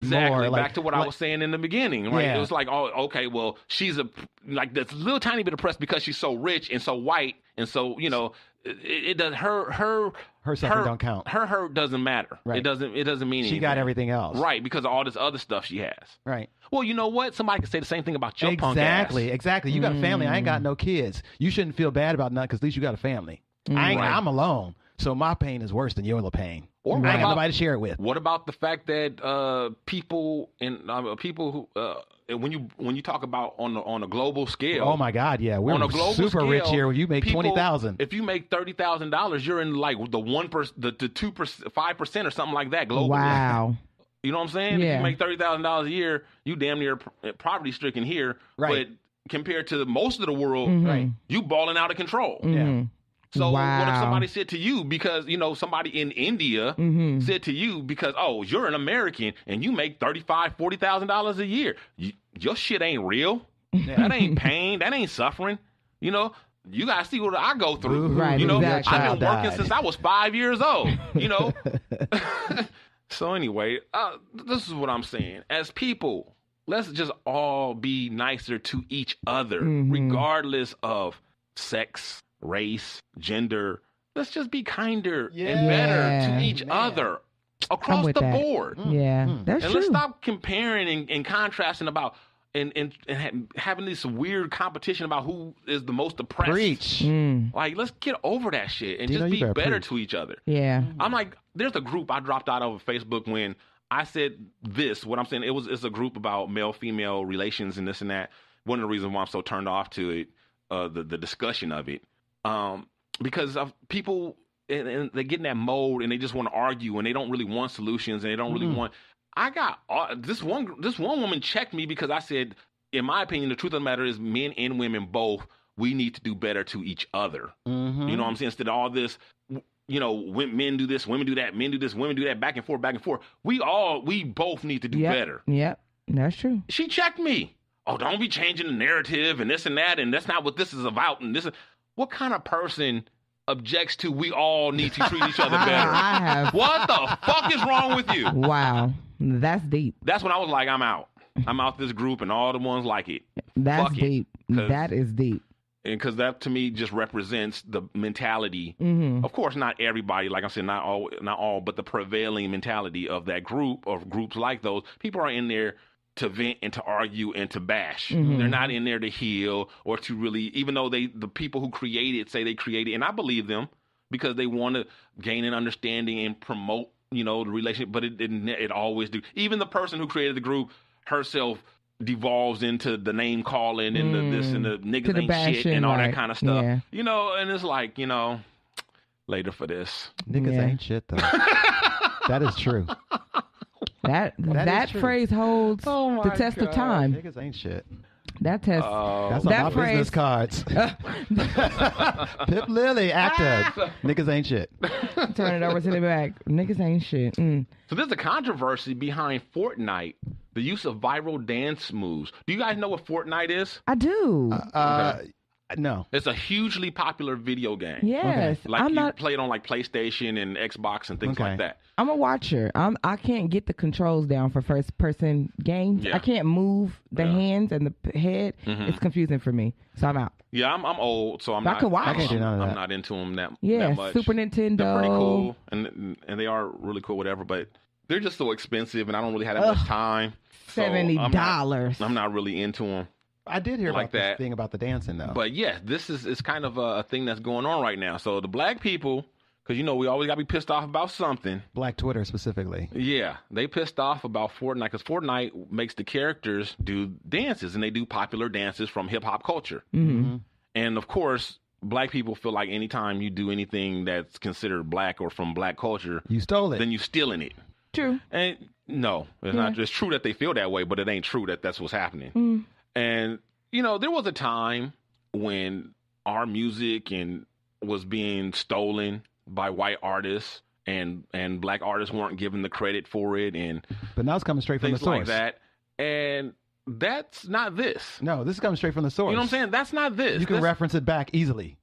Exactly. more. Back to what I was saying in the beginning, right? Yeah. It was like, oh, okay, well, she's this little tiny bit oppressed because she's so rich and so white, and so it does her suffering don't count. Her hurt doesn't matter. Right. It doesn't mean anything. She got everything else. Right, because of all this other stuff she has. Right. Well, you know what? Somebody could say the same thing about your punk ass. Exactly. You got a family. I ain't got no kids. You shouldn't feel bad about nothing because at least you got a family. I'm alone. So my pain is worse than your little pain. Or I ain't got nobody to share it with. What about the fact that people who when you talk about on a global scale? Oh my God, yeah, we're on a global super scale, rich here. You make $20,000. If you make $30,000, you're in like the 1%, the 2%, 5% or something like that globally. Wow. You know what I'm saying? Yeah. If you make $30,000 a year, you damn near poverty stricken here. Right. But compared to most of the world, right, you balling out of control. Yeah. So wow. what if somebody said to you, because, somebody in India said to you, because, oh, you're an American and you make $35,000, $40,000 a year. Your shit ain't real. That ain't pain. That ain't suffering. You got to see what I go through. Right, exactly. I've been working since I was 5 years old, So anyway, this is what I'm saying. As people, let's just all be nicer to each other, regardless of sex, race, gender. Let's just be kinder and better to each other across the board. Yeah, that's and true. let's stop comparing and contrasting about and having this weird competition about who is the most oppressed. Preach. Like, let's get over that shit and You just know, you be better better preach. to each other. Yeah. I'm like, there's a group I dropped out of Facebook when I said this. What I'm saying, it's a group about male-female relations and this and that. One of the reasons why I'm so turned off to it, the discussion of it, because of people, and they get in that mode and they just want to argue and they don't really want solutions and they don't really want. I got this one woman checked me because I said, in my opinion, the truth of the matter is men and women both, we need to do better to each other. You know what I'm saying? Instead of all this, men do this, women do that, men do this, women do that, back and forth, back and forth. We both need to do better. Yep, that's true. She checked me. Oh, don't be changing the narrative and this and that, and that's not what this is about. And this is what kind of person objects to we all need to treat each other better? What the fuck is wrong with you? Wow, that's deep. That's when I was like, I'm out. I'm out this group and all the ones like it. That's deep. That is deep. And because that to me just represents the mentality. Of course, not everybody, like I said, not all, but the prevailing mentality of that group or groups like those. People are in there to vent and to argue and to bash. They're not in there to heal or to really, even though the people who created say they created, and I believe them because they want to gain an understanding and promote, the relationship, but it always do. Even the person who created the group herself devolves into the name calling and the this and the niggas ain't shit and all that kind of stuff. Yeah. And it's like, later for this. Niggas ain't shit though. That is true. That phrase holds the test of time. Niggas ain't shit. That test. That's on my business cards. Pip Lily, actor. Niggas ain't shit. Turn it over to the back. Niggas ain't shit. So there's a controversy behind Fortnite, the use of viral dance moves. Do you guys know what Fortnite is? I do. No. It's a hugely popular video game. Yes. Like play it on like PlayStation and Xbox and things like that. I'm a watcher. I can't get the controls down for first person games. Yeah. I can't move the hands and the head. It's confusing for me. So I'm out. Yeah, I'm old, so I'm not. I can watch. I can't do none of that. I'm not into them that much. Super Nintendo. They're pretty cool, and they are really cool, whatever. But they're just so expensive, and I don't really have that much time. $70. I'm not really into them. I did hear like about that this thing about the dancing though. But yeah, this is kind of a thing that's going on right now. So the black people, because we always got to be pissed off about something. Black Twitter specifically. Yeah, they pissed off about Fortnite because Fortnite makes the characters do dances, and they do popular dances from hip hop culture. And of course, black people feel like anytime you do anything that's considered black or from black culture, you stole it. Then you stealing it. True. And no, it's not. It's true that they feel that way, but it ain't true that that's what's happening. And, there was a time when our music was being stolen by white artists and black artists weren't given the credit for it. But now it's coming straight from the source. Things like that. And that's not this. No, this is coming straight from the source. You know what I'm saying? That's not this. You can reference it back easily.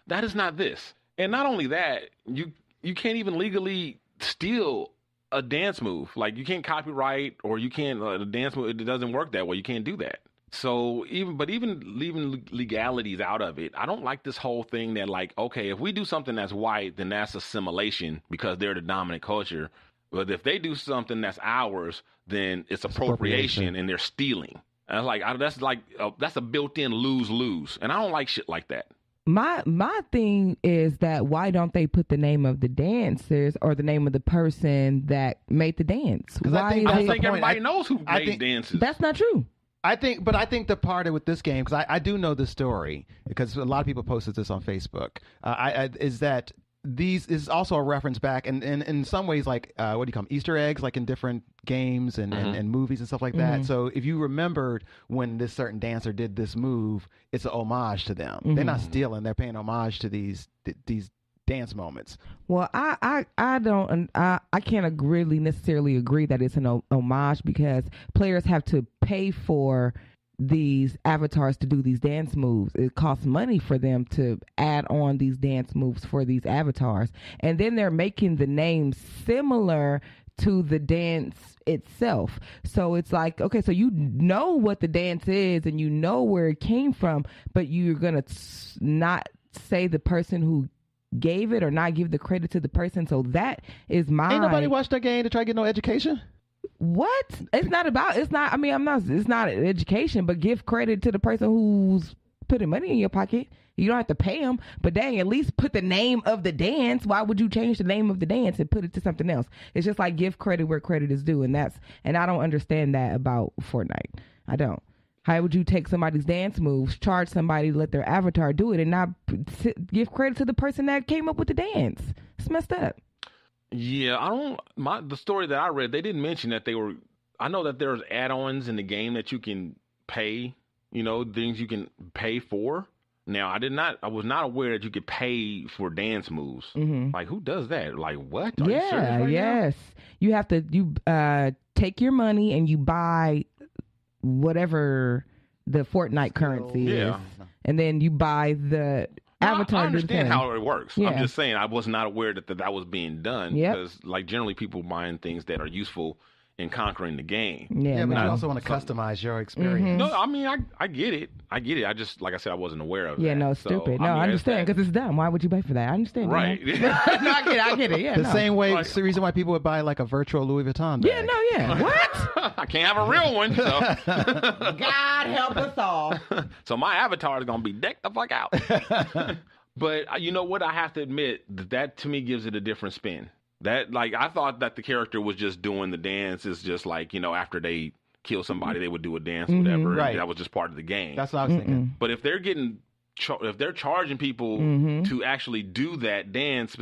That is not this. And not only that, you can't even legally steal a dance move. Like, you can't copyright, or you can't a dance move. It doesn't work that way. You can't do that. So even leaving legalities out of it, I don't like this whole thing that, like, okay, if we do something that's white, then that's assimilation because they're the dominant culture. But if they do something that's ours, then it's appropriation and they're stealing. And that's a built-in lose-lose. And I don't like shit like that. My thing is that why don't they put the name of the dancers or the name of the person that made the dance? I think everybody knows who made dances. That's not true. I think the part with this game, because I do know the story, because a lot of people posted this on Facebook, is that these is also a reference back, and in some ways, like, what do you call them, Easter eggs, like in different games and movies and stuff like that. So if you remembered when this certain dancer did this move, it's an homage to them. They're not stealing; they're paying homage to these dance moments. Well, I can't really necessarily agree that it's an homage, because players have to pay for these avatars to do these dance moves. It costs money for them to add on these dance moves for these avatars, and then they're making the names similar to the dance itself. So it's like, okay, so you know what the dance is and you know where it came from, but you're gonna not say the person who gave it or not give the credit to the person. So that is my... Ain't nobody watched that game to try to get no education? What? It's not education, but give credit to the person who's putting money in your pocket. You don't have to pay them, but dang, at least put the name of the dance. Why would you change the name of the dance and put it to something else? It's just like, give credit where credit is due, and I don't understand that about Fortnite. I don't. How would you take somebody's dance moves, charge somebody to let their avatar do it, and not give credit to the person that came up with the dance? It's messed up. Yeah, the story that I read, they didn't mention that I know that there's add-ons in the game that you can pay, things you can pay for. Now, I was not aware that you could pay for dance moves. Like, who does that? Like, what? Are you serious right now? You have to, take your money and you buy whatever the Fortnite currency is. And then you buy the avatar. I understand how it works. Yeah. I'm just saying I was not aware that was being done. Because, like, generally people buying things that are useful in conquering the game. Yeah, but you also want to customize your experience. No, I mean, I get it. I just, like I said, I wasn't aware of that. Yeah, no, stupid. No, I understand, because it's dumb. Why would you pay for that? I understand. Right. No, I get it. Yeah. The same way, it's the reason why people would buy, like, a virtual Louis Vuitton bag. Yeah. What? I can't have a real one, so. God help us all. So my avatar is going to be decked the fuck out. But you know what? I have to admit that to me gives it a different spin. That, like, I thought that the character was just doing the dance. Is just like, after they kill somebody, they would do a dance, whatever. Right. That was just part of the game. That's what I was thinking. But if they're if they're charging people to actually do that dance,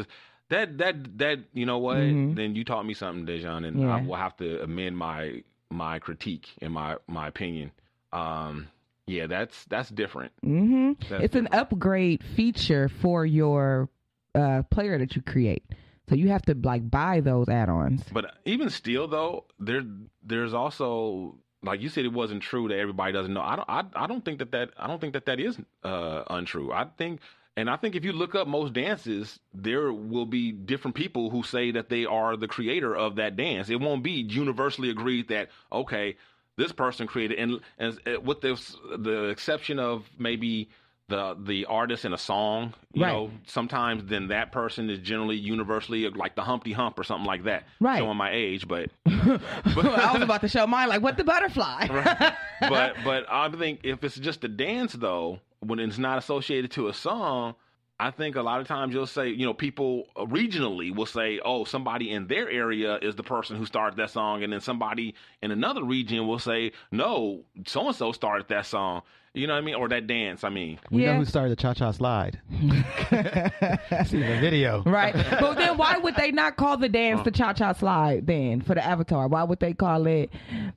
that you know what? Then you taught me something, Dejan, and I will have to amend my critique and my opinion. Yeah, that's different. It's an upgrade feature for your player that you create. So you have to, like, buy those add-ons. But even still, though, there's also, like you said, it wasn't true that everybody doesn't know. I don't think that is untrue. I think if you look up most dances, there will be different people who say that they are the creator of that dance. It won't be universally agreed that, okay, this person created, and with the exception of maybe the artist in a song, you know, sometimes then that person is generally universally like the Humpty Hump or something like that. Right. Showing my age, but I was about to show mine, like, what the butterfly? Right. But I think if it's just a dance, though, when it's not associated to a song, I think a lot of times you'll say, people regionally will say, oh, somebody in their area is the person who started that song. And then somebody in another region will say, no, so-and-so started that song. You know what I mean? Or that dance, I mean. We know who started the Cha-Cha Slide. See the video. Right. But then why would they not call the dance the Cha-Cha Slide then for the avatar? Why would they call it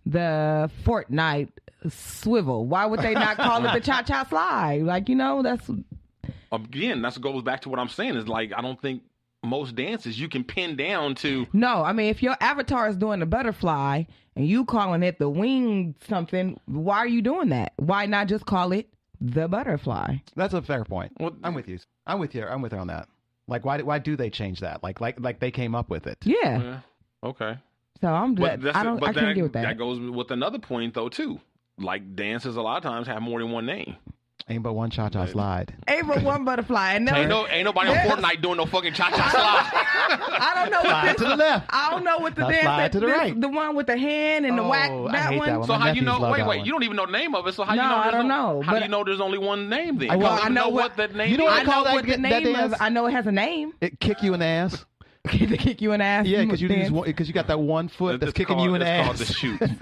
the Fortnite swivel? Why would they not call it the Cha-Cha Slide? Like, that's... Again, that goes back to what I'm saying is, like, I don't think most dances you can pin down to. No, I mean, if your avatar is doing the butterfly and you calling it the wing something, why are you doing that? Why not just call it the butterfly? That's a fair point. Well, I'm with you. I'm with her on that. Like, why do they change that? Like they came up with it. Yeah. Okay. So I'm But glad. I can't get with that. That goes with another point though too. Like dances, a lot of times have more than one name. Ain't but one cha-cha slide. Ain't but one butterfly. And Ain't nobody on Fortnite doing no fucking cha-cha slide. I don't know what Slide this. to the left. I don't know what the dance. Slide to the right. The one with the hand and the whack. I That hate one. that one. So My how you nephews know? love Wait, that one. you don't even know the name of it. So how No, you know? I don't know, How do but- you know there's only one name then? I You know- don't even I know know what that name you know is. what I know call what that the name dance? is. I know it has a name. It kick you in the ass. They kick you in the ass. Yeah, because dance. you got that one foot that's It's kicking you in the it's ass. called the shoot. It's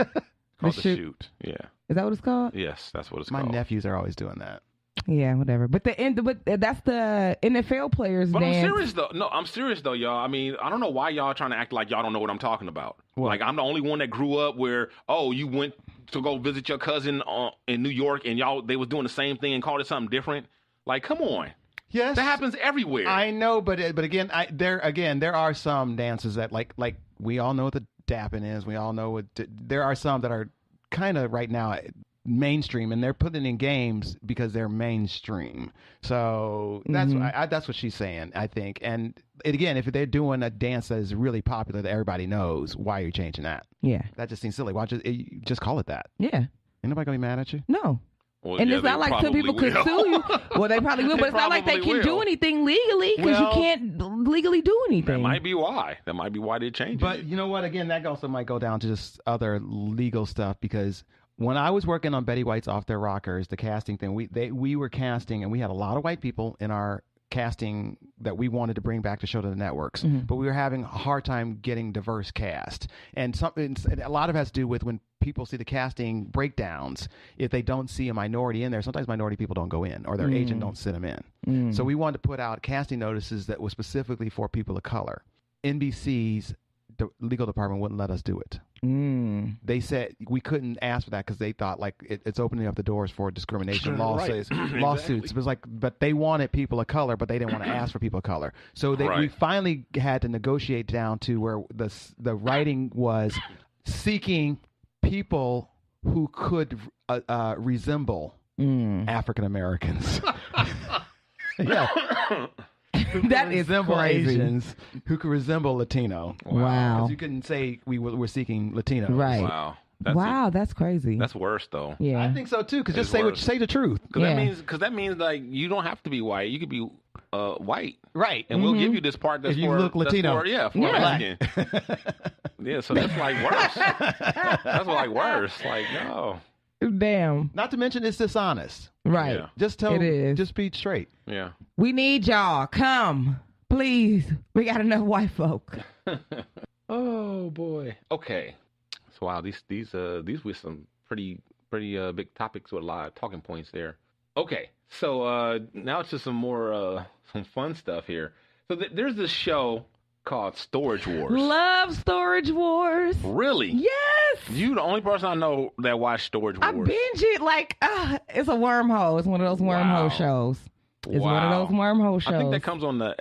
called the shoot. shoot. Yeah. Is that what it's called? Yes, that's what it's My called. nephews are always doing that. Yeah, whatever. But that's the NFL players But dance. I'm serious though. No, I'm serious though, y'all. I mean, I don't know why y'all trying to act like y'all don't know what I'm talking about. What? Like I'm the only one that grew up where you went to go visit your cousin in New York and they was doing the same thing and called it something different. Like, come on. Yes, That happens everywhere. I know, but again, there are some dances that like we all know what the dapping is. We all know what there are some that are kind of right now mainstream, and they're putting in games because they're mainstream. So that's that's what she's saying, I think. And again, if they're doing a dance that is really popular that everybody knows, why are you changing that? Yeah. That just seems silly. Why just call it that? Yeah. Ain't nobody gonna be mad at you. No. Well, And yeah, it's not they like some people probably could will. sue you. Well, they probably will, but it's not like they probably can do will. anything legally because Well, you can't legally do anything. That might be why. That might be why they changed But it. you know what? Again, that also might go down to just other legal stuff because when I was working on Betty White's Off Their Rockers, the casting thing, we were casting and we had a lot of white people in our casting that we wanted to bring back to show to the networks, but we were having a hard time getting diverse cast, and a lot of it has to do with when people see the casting breakdowns. If they don't see a minority in there, sometimes minority people don't go in, or their agent don't sit them in. So we wanted to put out casting notices that were specifically for people of color. NBC's legal department wouldn't let us do it. They said we couldn't ask for that because they thought like it's opening up the doors for discrimination lawsuits. Exactly. It was like, but they wanted people of color, but they didn't want to ask for people of color. So we finally had to negotiate down to where the writing was seeking people who could resemble African Americans. Yeah. That is crazy. Asians who could resemble Latino. Wow. Because you couldn't say we're seeking Latino. Right. Wow. That's crazy. That's worse though. Yeah. I think so too. Because just It's say the truth. Because that means like you don't have to be white. You could be white, Right. and we'll give you this part that's If you look Latino. for Mexican. Yeah, so that's like worse. That's like worse. Like no. Damn. Not to mention it's dishonest. Right. Yeah. It is. Just be straight. Yeah. We need y'all. Come. Please. We got enough white folk. Oh boy. Okay. So wow, these were some pretty big topics with a lot of talking points there. Okay. So now it's just some more some fun stuff here. So there's this show called Storage Wars. Love Storage Wars. Really? Yes. You the only person I know that watched Storage Wars. I binge it like it's a wormhole. It's one of those wormhole shows. It's one of those wormhole shows. I think that comes on the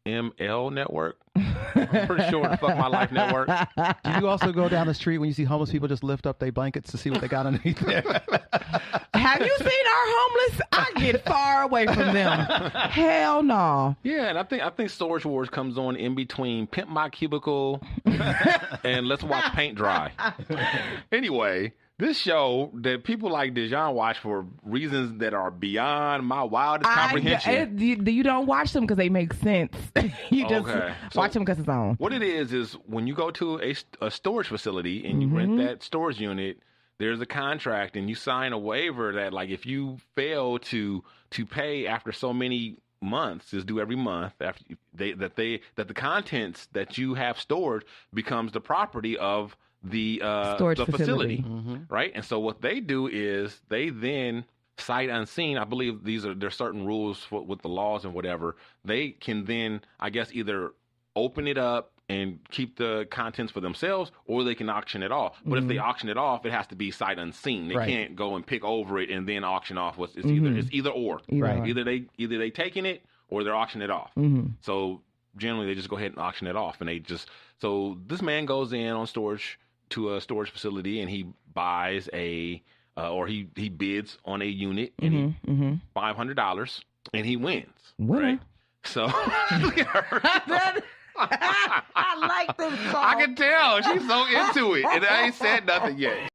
FML network. I'm pretty sure the Fuck My Life network. Do you also go down the street when you see homeless people just lift up their blankets to see what they got underneath there? Have you seen our homeless? I get far away from them. Hell no. Yeah, and I think Storage Wars comes on in between Pimp My Cubicle and Let's Watch Paint Dry. Anyway, this show that people like Dejan watch for reasons that are beyond my wildest comprehension. You don't watch them because they make sense. You just watch them because it's on. What it is when you go to a storage facility and you rent that storage unit, there's a contract and you sign a waiver that like if you fail to pay after so many months, is due every month after that the contents that you have stored becomes the property of the storage facility. Right? And so what they do is they then sight unseen, I believe there's certain rules with the laws and whatever. They can then, I guess, either open it up and keep the contents for themselves, or they can auction it off. But if they auction it off, it has to be sight unseen. They can't go and pick over it and then auction off. It's either or. Right. Either they taking it or they're auctioning it off. So generally, they just go ahead and auction it off, and so this man goes in on storage to a storage facility and he buys or he bids on a unit and $500 and he wins. Winner. Right? So look at her. I like this song. I can tell she's so into it, and I ain't said nothing yet.